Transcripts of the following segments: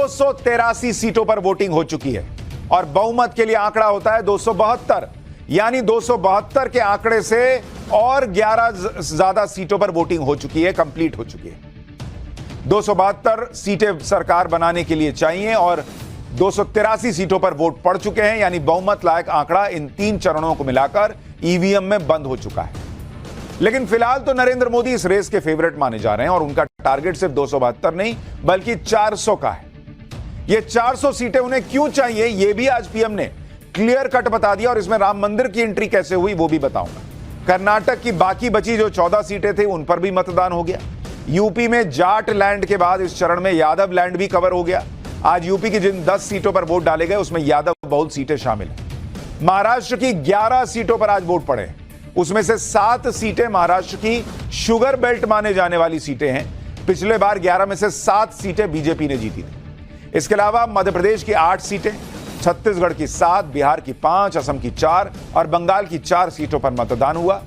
283 सीटों पर वोटिंग हो चुकी है और बहुमत के लिए आंकड़ा होता है 272, यानी 272 के आंकड़े से और 11 ज्यादा सीटों पर वोटिंग हो चुकी है, कंप्लीट हो चुकी है। 272 सीटें सरकार बनाने के लिए चाहिए और 283 सीटों पर वोट पड़ चुके हैं, यानी बहुमत लायक आंकड़ा इन 3 चरणों को मिलाकर ईवीएम में बंद हो चुका है। लेकिन फिलहाल तो नरेंद्र मोदी इस रेस के फेवरेट माने जा रहे हैं और उनका टारगेट सिर्फ 272 नहीं बल्कि 400 का है। ये 400 सीटें उन्हें क्यों चाहिए, यह भी आज पीएम ने क्लियर कट बता दिया और इसमें राम मंदिर की एंट्री कैसे हुई वो भी बताऊंगा। कर्नाटक की बाकी बची जो 14 सीटें थी उन पर भी मतदान हो गया। यूपी में जाट लैंड के बाद इस चरण में यादव लैंड भी कवर हो गया। आज यूपी की जिन 10 सीटों पर वोट डाले गए उसमें यादव बहुल सीटें शामिल हैं। महाराष्ट्र की 11 सीटों पर आज वोट पड़े हैं, उसमें से 7 सीटें महाराष्ट्र की शुगर बेल्ट माने जाने वाली सीटें हैं। पिछले बार 11 में से 7 सीटें बीजेपी ने जीती थी। इसके अलावा मध्य प्रदेश की 8 सीटें, छत्तीसगढ़ की 7, बिहार की 5, असम की 4 और बंगाल की 4 सीटों पर मतदान हुआ।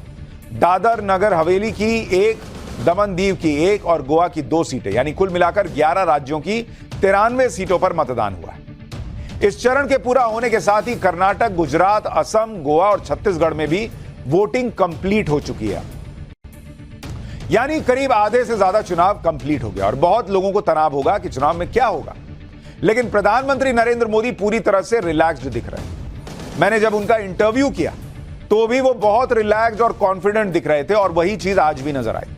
दादर नगर हवेली की 1, दमन दीव की 1 और गोवा की 2 सीटें, यानी कुल मिलाकर 11 राज्यों की 93 सीटों पर मतदान हुआ है। इस चरण के पूरा होने के साथ ही कर्नाटक, गुजरात, असम, गोवा और छत्तीसगढ़ में भी वोटिंग कंप्लीट हो चुकी है, यानी करीब आधे से ज्यादा चुनाव कंप्लीट हो गया और बहुत लोगों को तनाव होगा कि चुनाव में क्या होगा। लेकिन प्रधानमंत्री नरेंद्र मोदी पूरी तरह से रिलैक्स्ड दिख रहे हैं। मैंने जब उनका इंटरव्यू किया तो भी वो बहुत रिलैक्स्ड और कॉन्फिडेंट दिख रहे थे और वही चीज आज भी नजर आई।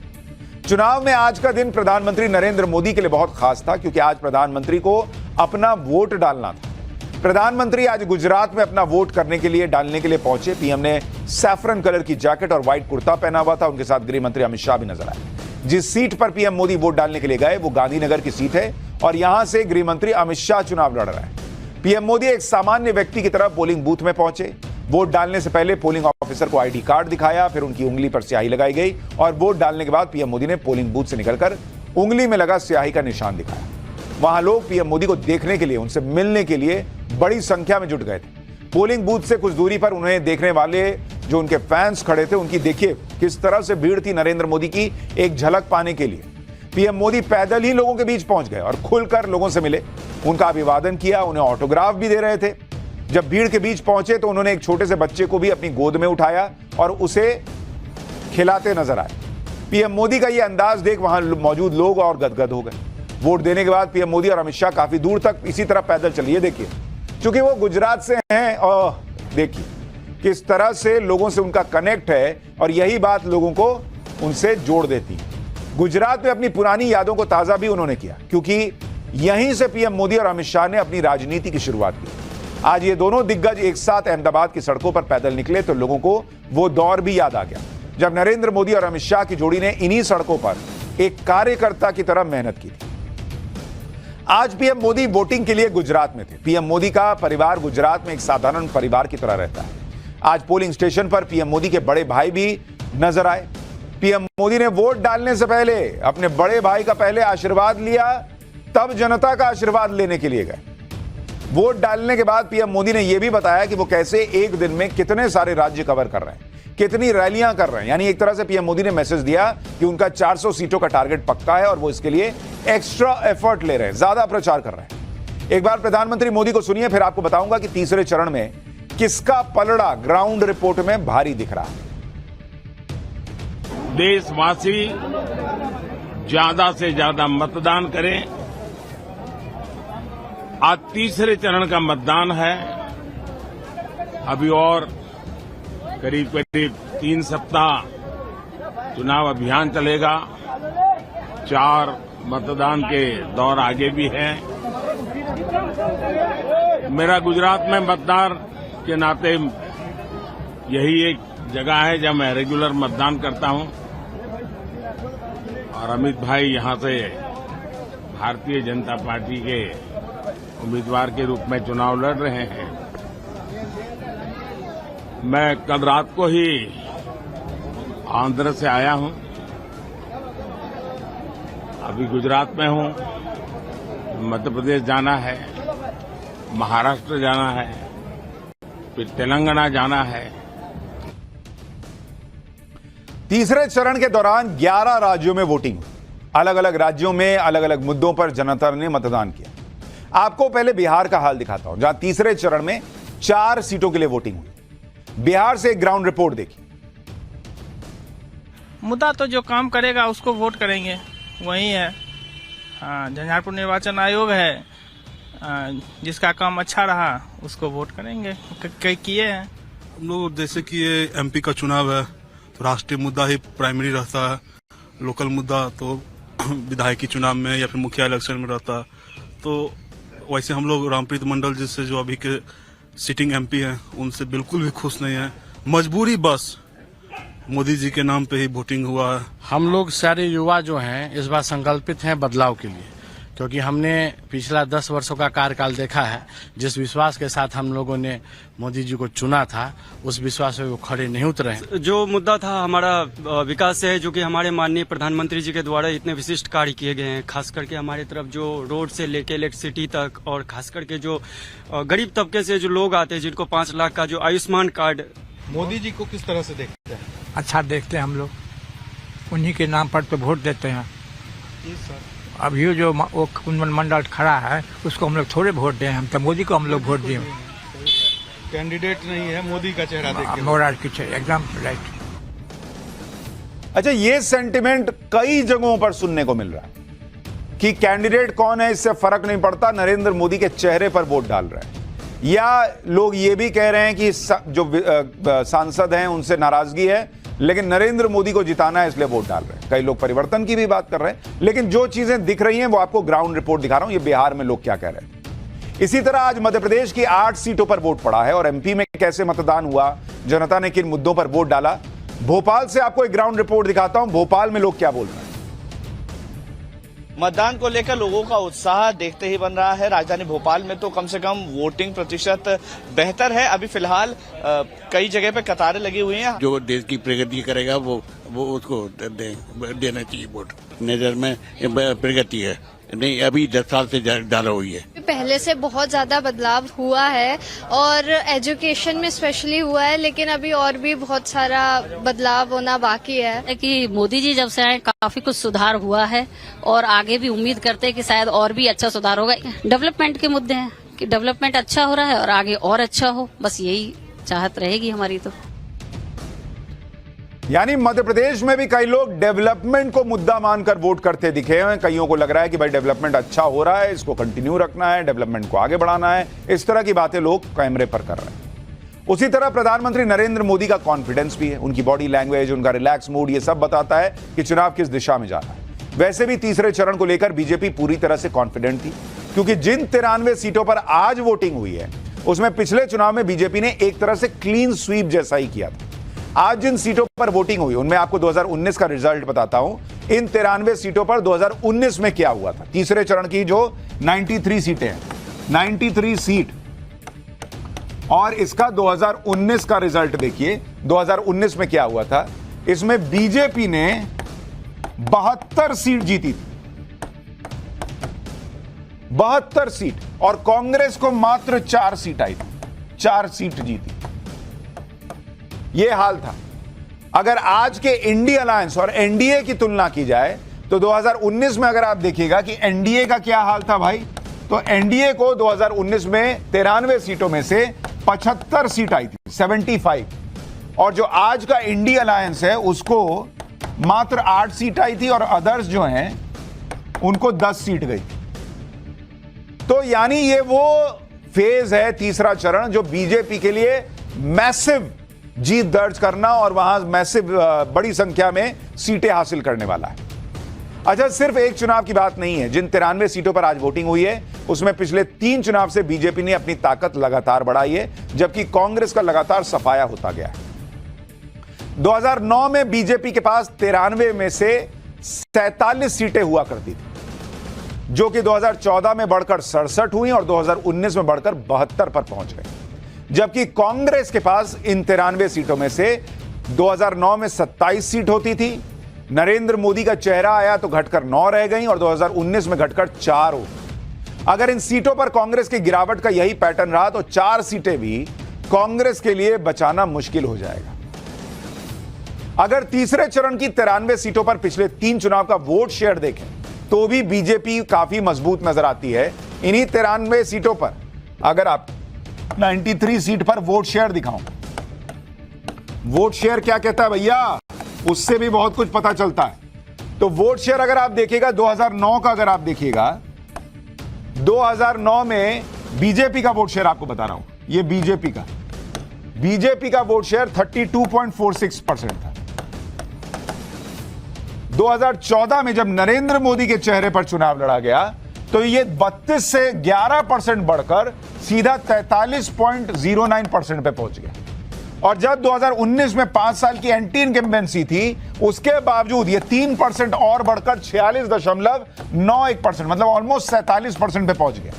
चुनाव में आज का दिन प्रधानमंत्री नरेंद्र मोदी के लिए बहुत खास था क्योंकि आज प्रधानमंत्री को अपना वोट डालना था। प्रधानमंत्री आज गुजरात में अपना वोट करने के लिए डालने के लिए पहुंचे। पीएम ने सैफरन कलर की जैकेट और व्हाइट कुर्ता पहना हुआ था। उनके साथ गृह मंत्री अमित शाह भी नजर आए। जिस सीट पर पीएम मोदी वोट डालने के लिए गए वो गांधीनगर की सीट है और यहां से गृह मंत्री अमित शाह चुनाव लड़ रहे हैं। पीएम मोदी एक सामान्य व्यक्ति की तरह पोलिंग बूथ में पहुंचे। वोट डालने से पहले पोलिंग ऑफिसर को आईडी कार्ड दिखाया, फिर उनकी उंगली पर स्याही लगाई गई और वोट डालने के बाद पीएम मोदी ने पोलिंग बूथ से निकलकर उंगली में लगा स्याही का निशान दिखाया। वहां लोग पीएम मोदी को देखने के लिए, उनसे मिलने के लिए बड़ी संख्या में जुट गए थे। पोलिंग बूथ से कुछ दूरी पर उन्हें देखने वाले जो उनके फैंस खड़े थे, उनकी देखिए किस तरह से भीड़ थी नरेंद्र मोदी की एक झलक पाने के लिए। पीएम मोदी पैदल ही लोगों के बीच पहुंच गए और खुलकर लोगों से मिले, उनका अभिवादन किया, उन्हें ऑटोग्राफ भी दे रहे थे। जब भीड़ के बीच पहुंचे तो उन्होंने एक छोटे से बच्चे को भी अपनी गोद में उठाया और उसे खिलाते नजर आए। पीएम मोदी का यह अंदाज देख वहां मौजूद लोग और गदगद हो गए। वोट देने के बाद पीएम मोदी और अमित शाह काफी दूर तक इसी तरह पैदल चलिए। देखिए, क्योंकि वो गुजरात से हैं और देखिए किस तरह से लोगों से उनका कनेक्ट है और यही बात लोगों को उनसे जोड़ देती है। गुजरात में अपनी पुरानी यादों को ताजा भी उन्होंने किया क्योंकि यहीं से पीएम मोदी और अमित शाह ने अपनी राजनीति की शुरुआत की। आज ये दोनों दिग्गज एक साथ अहमदाबाद की सड़कों पर पैदल निकले तो लोगों को वो दौर भी याद आ गया जब नरेंद्र मोदी और अमित शाह की जोड़ी ने इन्हीं सड़कों पर एक कार्यकर्ता की तरह मेहनत की थी। आज पीएम मोदी वोटिंग के लिए गुजरात में थे। पीएम मोदी का परिवार गुजरात में एक साधारण परिवार की तरह रहता है। आज पोलिंग स्टेशन पर पीएम मोदी के बड़े भाई भी नजर आए। पीएम मोदी ने वोट डालने से पहले अपने बड़े भाई का पहले आशीर्वाद लिया, तब जनता का आशीर्वाद लेने के लिए गए। वोट डालने के बाद पीएम मोदी ने यह भी बताया कि वो कैसे एक दिन में कितने सारे राज्य कवर कर रहे हैं, कितनी रैलियां कर रहे हैं। यानी एक तरह से पीएम मोदी ने मैसेज दिया कि उनका 400 सीटों का टारगेट पक्का है और वो इसके लिए एक्स्ट्रा एफर्ट ले रहे हैं, ज्यादा प्रचार कर रहे हैं। एक बार प्रधानमंत्री मोदी को सुनिए, फिर आपको बताऊंगा कि तीसरे चरण में किसका पलड़ा ग्राउंड रिपोर्ट में भारी दिख रहा है। देशवासी ज्यादा से ज्यादा मतदान करें। आज तीसरे चरण का मतदान है। अभी और करीब करीब 3 सप्ताह चुनाव अभियान चलेगा। 4 मतदान के दौर आगे भी हैं। मेरा गुजरात में मतदान के नाते यही एक जगह है जहां मैं रेगुलर मतदान करता हूं और अमित भाई यहां से भारतीय जनता पार्टी के उम्मीदवार के रूप में चुनाव लड़ रहे हैं। मैं कल रात को ही आंध्र से आया हूं, अभी गुजरात में हूं। मध्य प्रदेश जाना है, महाराष्ट्र जाना है, फिर तेलंगाना जाना है। तीसरे चरण के दौरान 11 राज्यों में वोटिंग हुई। अलग अलग राज्यों में अलग अलग मुद्दों पर जनता ने मतदान किया। आपको पहले बिहार का हाल दिखाता हूं, जहां तीसरे चरण में 4 सीटों के लिए वोटिंग हुई। बिहार से एक ग्राउंड रिपोर्ट देखिए। मुद्दा तो जो काम करेगा उसको वोट करेंगे, वही है। हाँ, झंझारपुर निर्वाचन आयोग है, जिसका काम अच्छा रहा उसको वोट करेंगे, किए हैं हम लोग। जैसे कि ये एमपी का चुनाव है तो राष्ट्रीय मुद्दा ही प्राइमरी रहता है, लोकल मुद्दा तो विधायकी चुनाव में या फिर मुखिया इलेक्शन में रहता है। तो वैसे हम लोग रामप्रीत मंडल जिससे जो अभी के सिटिंग एमपी हैं उनसे बिल्कुल भी खुश नहीं है। मजबूरी बस मोदी जी के नाम पे ही वोटिंग हुआ है। हम लोग सारे युवा जो हैं इस बार संकल्पित हैं बदलाव के लिए, क्योंकि हमने पिछला 10 वर्षों का कार्यकाल देखा है। जिस विश्वास के साथ हम लोगों ने मोदी जी को चुना था, उस विश्वास पे वो खड़े नहीं उतरे हैं। जो मुद्दा था हमारा विकास से है, जो कि हमारे माननीय प्रधानमंत्री जी के द्वारा इतने विशिष्ट कार्य किए गए हैं। खास करके हमारे तरफ जो रोड से लेके इलेक्ट्रिसिटी तक, और खास करके जो गरीब तबके से जो लोग आते हैं जिनको 5 लाख का जो आयुष्मान कार्ड। मोदी जी को किस तरह से देखते हैं? अच्छा देखते हैं हम लोग, उन्हीं के नाम पर तो वोट देते हैं। अभी जो वो कुंदन मंडल खड़ा है उसको हम लोग थोड़े वोट दें, हम तो मोदी को हम लोग वोट दें। कैंडिडेट नहीं है, मोदी का चेहरा देख के मोरार की एकदम राइट। अच्छा, ये सेंटिमेंट कई जगहों पर सुनने को मिल रहा है कि कैंडिडेट कौन है इससे फर्क नहीं पड़ता, नरेंद्र मोदी के चेहरे पर वोट डाल रहे हैं। या लोग ये भी कह रहे हैं कि जो सांसद हैं उनसे नाराजगी है, लेकिन नरेंद्र मोदी को जिताना है इसलिए वोट डाल रहे हैं। कई लोग परिवर्तन की भी बात कर रहे हैं, लेकिन जो चीजें दिख रही हैं वो आपको ग्राउंड रिपोर्ट दिखा रहा हूं। ये बिहार में लोग क्या कह रहे हैं। इसी तरह आज मध्य प्रदेश की 8 सीटों पर वोट पड़ा है और एमपी में कैसे मतदान हुआ, जनता ने किन मुद्दों पर वोट डाला। भोपाल से आपको एक ग्राउंड रिपोर्ट दिखाता हूं, भोपाल में लोग क्या बोल रहे हैं। मतदान को लेकर लोगों का उत्साह देखते ही बन रहा है। राजधानी भोपाल में तो कम से कम वोटिंग प्रतिशत बेहतर है। अभी फिलहाल कई जगह पे कतारें लगी हुई हैं। जो देश की प्रगति करेगा वो उसको देना चाहिए वोट। नजर में प्रगति है नहीं, अभी 10 साल से ज्यादा हुई है। पहले से बहुत ज्यादा बदलाव हुआ है और एजुकेशन में स्पेशली हुआ है, लेकिन अभी और भी बहुत सारा बदलाव होना बाकी है। कि मोदी जी जब से आए काफी कुछ सुधार हुआ है और आगे भी उम्मीद करते हैं कि शायद और भी अच्छा सुधार होगा। डेवलपमेंट के मुद्दे हैं कि डेवलपमेंट अच्छा हो रहा है और आगे और अच्छा हो, बस यही चाहत रहेगी हमारी। तो यानी मध्य प्रदेश में भी कई लोग डेवलपमेंट को मुद्दा मानकर वोट करते दिखे हैं। कईयों को लग रहा है कि भाई डेवलपमेंट अच्छा हो रहा है, इसको कंटिन्यू रखना है, डेवलपमेंट को आगे बढ़ाना है। इस तरह की बातें लोग कैमरे पर कर रहे हैं। उसी तरह प्रधानमंत्री नरेंद्र मोदी का कॉन्फिडेंस भी है, उनकी बॉडी लैंग्वेज, उनका रिलैक्स मूड, ये सब बताता है कि चुनाव किस दिशा में जा रहा है। वैसे भी तीसरे चरण को लेकर बीजेपी पूरी तरह से कॉन्फिडेंट थी, क्योंकि जिन 93 सीटों पर आज वोटिंग हुई है उसमें पिछले चुनाव में बीजेपी ने एक तरह से क्लीन स्वीप जैसा ही किया था। आज जिन सीटों पर वोटिंग हुई उनमें आपको 2019 का रिजल्ट बताता हूं। इन 93 सीटों पर 2019 में क्या हुआ था। तीसरे चरण की जो 93 सीटें हैं, 93 सीट, और इसका 2019 का रिजल्ट देखिए। 2019 में क्या हुआ था, इसमें बीजेपी ने 72 सीट जीती थी, 72 सीट, और कांग्रेस को मात्र 4 सीट आई थी, 4 सीट जीती। यह हाल था। अगर आज के इंडिया अलायंस और एनडीए की तुलना की जाए तो 2019 में अगर आप देखिएगा कि एनडीए का क्या हाल था भाई, तो एनडीए को 2019 में 93 सीटों में से 75 सीट आई थी, 75, और जो आज का इंडिया अलायंस है उसको मात्र 8 सीट आई थी और अदर्स जो हैं उनको 10 सीट गई। तो यानी ये वो फेज है, तीसरा चरण, जो बीजेपी के लिए मैसिव जीत दर्ज करना और वहां मैसिव बड़ी संख्या में सीटें हासिल करने वाला है। अच्छा, सिर्फ एक चुनाव की बात नहीं है। जिन 93 सीटों पर आज वोटिंग हुई है उसमें पिछले 3 चुनाव से बीजेपी ने अपनी ताकत लगातार बढ़ाई है, जबकि कांग्रेस का लगातार सफाया होता गया है। 2009 में बीजेपी के पास 93 में से 47 सीटें हुआ करती थी, जो कि 2014 में बढ़कर 67 हुई और 2019 में बढ़कर 72 पर पहुंच गई। जबकि कांग्रेस के पास इन 93 सीटों में से 2009 में 27 सीट होती थी, नरेंद्र मोदी का चेहरा आया तो घटकर 9 रह गई और 2019 में घटकर 4 हो। अगर इन सीटों पर कांग्रेस की गिरावट का यही पैटर्न रहा तो 4 सीटें भी कांग्रेस के लिए बचाना मुश्किल हो जाएगा। अगर तीसरे चरण की 93 सीटों पर पिछले 3 चुनाव का वोट शेयर देखें तो भी बीजेपी काफी मजबूत नजर आती है, इन्हीं 93 सीटों पर अगर आप 93 सीट पर वोट शेयर दिखाऊं, वोट शेयर क्या कहता है भैया, उससे भी बहुत कुछ पता चलता है। तो वोट शेयर अगर आप देखिएगा 2009 का, अगर आप देखिएगा 2009 में बीजेपी का वोट शेयर आपको बता रहा हूं, ये बीजेपी का वोट शेयर 32.46% था। 2014 में जब नरेंद्र मोदी के चेहरे पर चुनाव लड़ा गया तो ये 32 से 11% बढ़कर सीधा 43.09% पे पहुंच गया। और जब 2019 में 5 साल की एंटी इनकम्बेंसी थी, उसके बावजूद ये 3% और बढ़कर 46.91%, मतलब ऑलमोस्ट 47% पे पहुंच गया।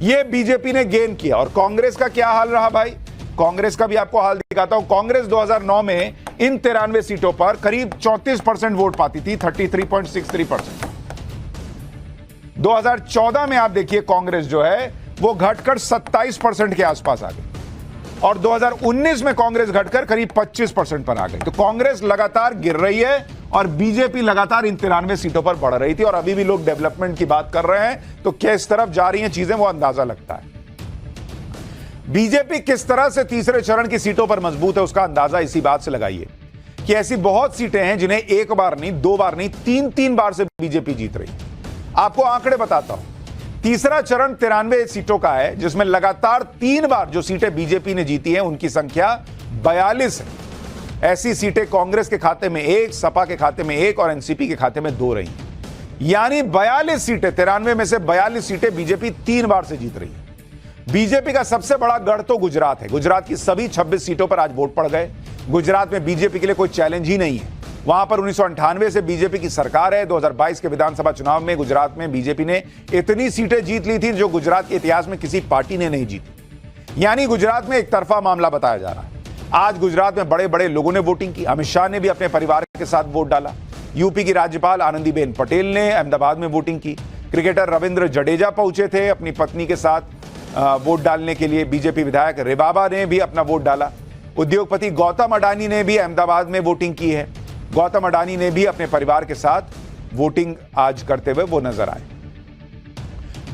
ये बीजेपी ने गेन किया। और कांग्रेस का क्या हाल रहा भाई, कांग्रेस का भी आपको हाल दिखाता हूं। कांग्रेस 2009 में इन 93 सीटों पर करीब 34% वोट पाती थी, 33.63%। 2014 में आप देखिए कांग्रेस जो है वो घटकर 27% के आसपास आ गई, और 2019 में कांग्रेस घटकर करीब 25% पर आ गई। तो कांग्रेस लगातार गिर रही है और बीजेपी लगातार इन 93 सीटों पर बढ़ रही थी। और अभी भी लोग डेवलपमेंट की बात कर रहे हैं, तो किस तरफ जा रही हैं चीजें वो अंदाजा लगता है। बीजेपी किस तरह से तीसरे चरण की सीटों पर मजबूत है, उसका अंदाजा इसी बात से लगाइए कि ऐसी बहुत सीटें हैं जिन्हें एक बार नहीं, दो बार नहीं, 3 बार से बीजेपी जीत रही है। आपको आंकड़े बताता हूं। तीसरा चरण 93 सीटों का है, जिसमें लगातार 3 बार जो सीटें बीजेपी ने जीती हैं उनकी संख्या 42 है। ऐसी सीटें कांग्रेस के खाते में 1, सपा के खाते में 1 और एनसीपी के खाते में 2 रही। यानी 42 सीटें, 93 में से 42 सीटें बीजेपी 3 बार से जीत रही है। बीजेपी का सबसे बड़ा गढ़ तो गुजरात है। गुजरात की सभी 26 सीटों पर आज वोट पड़ गए। गुजरात में बीजेपी के लिए कोई चैलेंज ही नहीं है। वहां पर 1998 से बीजेपी की सरकार है। 2022 के विधानसभा चुनाव में गुजरात में बीजेपी ने इतनी सीटें जीत ली थी जो गुजरात के इतिहास में किसी पार्टी ने नहीं जीती। यानी गुजरात में एक तरफा मामला बताया जा रहा है। आज गुजरात में बड़े बड़े लोगों ने वोटिंग की। अमित शाह ने भी अपने परिवार के साथ वोट डाला। यूपी की राज्यपाल आनंदीबेन पटेल ने अहमदाबाद में वोटिंग की। क्रिकेटर रविंद्र जडेजा पहुंचे थे अपनी पत्नी के साथ वोट डालने के लिए। बीजेपी विधायक रेबाबा ने भी अपना वोट डाला। उद्योगपति गौतम अडानी ने भी अहमदाबाद में वोटिंग की है। गौतम अडानी ने भी अपने परिवार के साथ वोटिंग आज करते हुए वो नजर आए।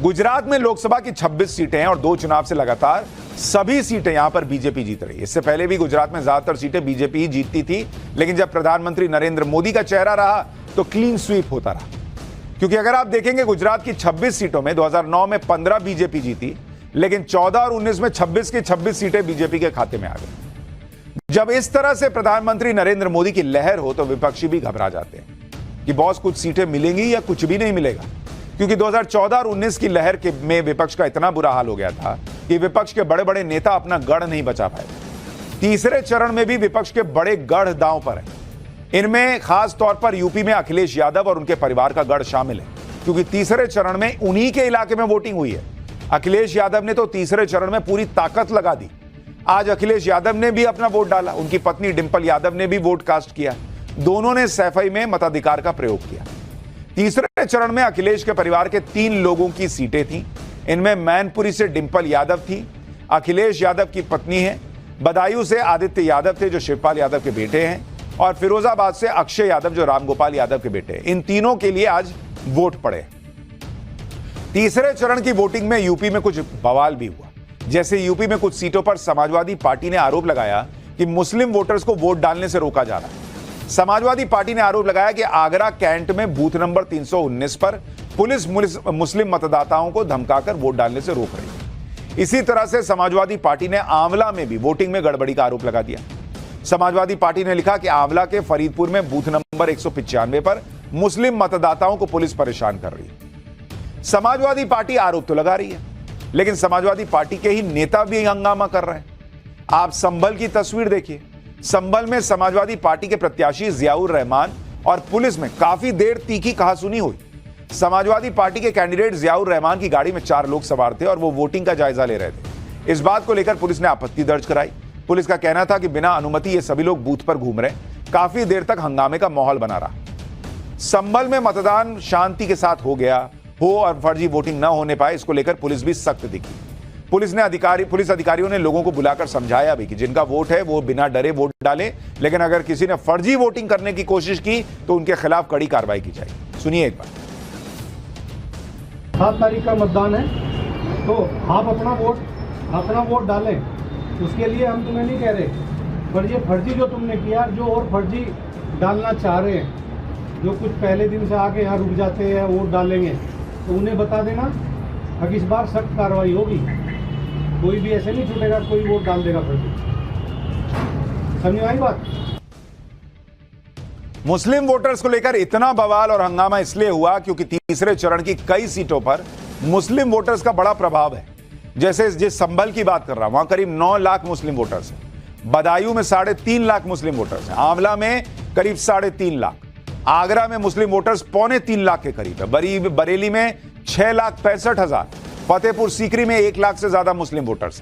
गुजरात में लोकसभा की 26 सीटें हैं और 2 चुनाव से लगातार सभी सीटें यहां पर बीजेपी जीत रही है। इससे पहले भी गुजरात में ज्यादातर सीटें बीजेपी ही जीतती थी, लेकिन जब प्रधानमंत्री नरेंद्र मोदी का चेहरा रहा तो क्लीन स्वीप होता रहा। क्योंकि अगर आप देखेंगे गुजरात की 26 सीटों में 2009 में 15 बीजेपी जीती, लेकिन 14 और 19 में 26 की 26 सीटें बीजेपी के खाते में आ गई। जब इस तरह से प्रधानमंत्री नरेंद्र मोदी की लहर हो तो विपक्षी भी घबरा जाते हैं कि बॉस कुछ सीटें मिलेंगी या कुछ भी नहीं मिलेगा। क्योंकि 2014 और 19 की लहर में विपक्ष का इतना बुरा हाल हो गया था कि विपक्ष के बड़े बड़े नेता अपना गढ़ नहीं बचा पाए। तीसरे चरण में भी विपक्ष के बड़े गढ़ दांव पर हैं। इनमें खास तौर पर यूपी में अखिलेश यादव और उनके परिवार का गढ़ शामिल है, क्योंकि तीसरे चरण में उन्हीं के इलाके में वोटिंग हुई है। अखिलेश यादव ने तो तीसरे चरण में पूरी ताकत लगा दी। आज अखिलेश यादव ने भी अपना वोट डाला। उनकी पत्नी डिंपल यादव ने भी वोट कास्ट किया। दोनों ने सैफई में मताधिकार का प्रयोग किया। तीसरे चरण में अखिलेश के परिवार के 3 लोगों की सीटें थीं। इनमें मैनपुरी से डिंपल यादव थी, अखिलेश यादव की पत्नी है। बदायूं से आदित्य यादव थे जो शिवपाल यादव के बेटे हैं, और फिरोजाबाद से अक्षय यादव जो रामगोपाल यादव के बेटे हैं। इन तीनों के लिए आज वोट पड़े। तीसरे चरण की वोटिंग में यूपी में कुछ बवाल भी हुआ। जैसे यूपी में कुछ सीटों पर समाजवादी पार्टी ने आरोप लगाया कि मुस्लिम वोटर्स को वोट डालने से रोका जा रहा है। समाजवादी पार्टी ने आरोप लगाया कि आगरा कैंट में बूथ नंबर 319 पर पुलिस मुस्लिम मतदाताओं को धमकाकर वोट डालने से रोक रही है। इसी तरह से समाजवादी पार्टी ने आंवला में भी वोटिंग में गड़बड़ी का आरोप लगा दिया। समाजवादी पार्टी ने लिखा कि आंवला के फरीदपुर में बूथ नंबर 195 पर मुस्लिम मतदाताओं को पुलिस परेशान कर रही है। समाजवादी पार्टी आरोप तो लगा रही है, लेकिन समाजवादी पार्टी के ही नेता भी हंगामा कर रहे हैं। आप संभल की तस्वीर देखिए। संभल में समाजवादी पार्टी के प्रत्याशी जियाउर रहमान और पुलिस में काफी देर तीखी कहासुनी हुई। समाजवादी पार्टी के कैंडिडेट जियाउर रहमान की गाड़ी में 4 लोग सवार थे और वो वोटिंग का जायजा ले रहे थे। इस बात को लेकर पुलिस ने आपत्ति दर्ज कराई। पुलिस का कहना था कि बिना अनुमति ये सभी लोग बूथ पर घूम रहे। काफी देर तक हंगामे का माहौल बना रहा। संभल में मतदान शांति के साथ हो गया हो और फर्जी वोटिंग न होने पाए, इसको लेकर पुलिस भी सख्त दिखी। पुलिस अधिकारियों ने लोगों को बुलाकर समझाया भी कि जिनका वोट है वो बिना डरे वोट डालें, लेकिन अगर किसी ने फर्जी वोटिंग करने की कोशिश की तो उनके खिलाफ कड़ी कार्रवाई की जाएगी। सुनिए एक बार। 7 तारीख का मतदान है तो आप अपना वोट डालें, उसके लिए हम तुम्हें नहीं कह रहे, पर ये फर्जी जो तुमने किया, जो और फर्जी डालना चाह रहे हैं, जो कुछ पहले दिन से आके यहाँ रुक जाते हैं वोट डालेंगे, तो उन्हें बता देना कि इस बार सख्त कार्रवाई होगी। कोई भी ऐसे नहीं छूटेगा, कोई वोट डाल देगा फर्जी। समझ आई बात? मुस्लिम वोटर्स को लेकर इतना बवाल और हंगामा इसलिए हुआ क्योंकि तीसरे चरण की कई सीटों पर मुस्लिम वोटर्स का बड़ा प्रभाव है। जैसे जिस संभल की बात कर रहा हूं, वहां करीब 9 लाख मुस्लिम वोटर्स हैं। बदायूं में 3.5 लाख मुस्लिम वोटर्स हैं। आंवला में करीब 3.5 लाख। आगरा में मुस्लिम वोटर्स 2.25 लाख के करीब है। बरेली में 6,65,000। फतेहपुर सीकरी में 1 लाख से ज्यादा मुस्लिम वोटर्स हैं।